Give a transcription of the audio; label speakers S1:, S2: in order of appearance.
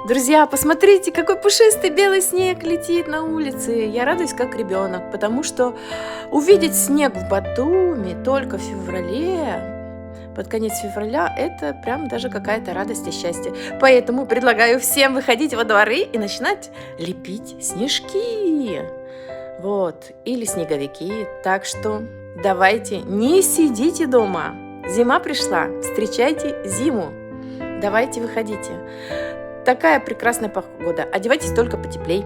S1: Друзья, посмотрите, какой пушистый белый снег летит на улице. Я радуюсь, как ребенок, потому что увидеть снег в Батуми только в феврале, под конец февраля, это прям даже какая-то радость и счастье. Поэтому предлагаю всем выходить во дворы и начинать лепить снежки. Вот, или снеговики. Так что давайте, не сидите дома. Зима пришла, встречайте зиму. Давайте выходите. Такая прекрасная погода. Одевайтесь только потеплей.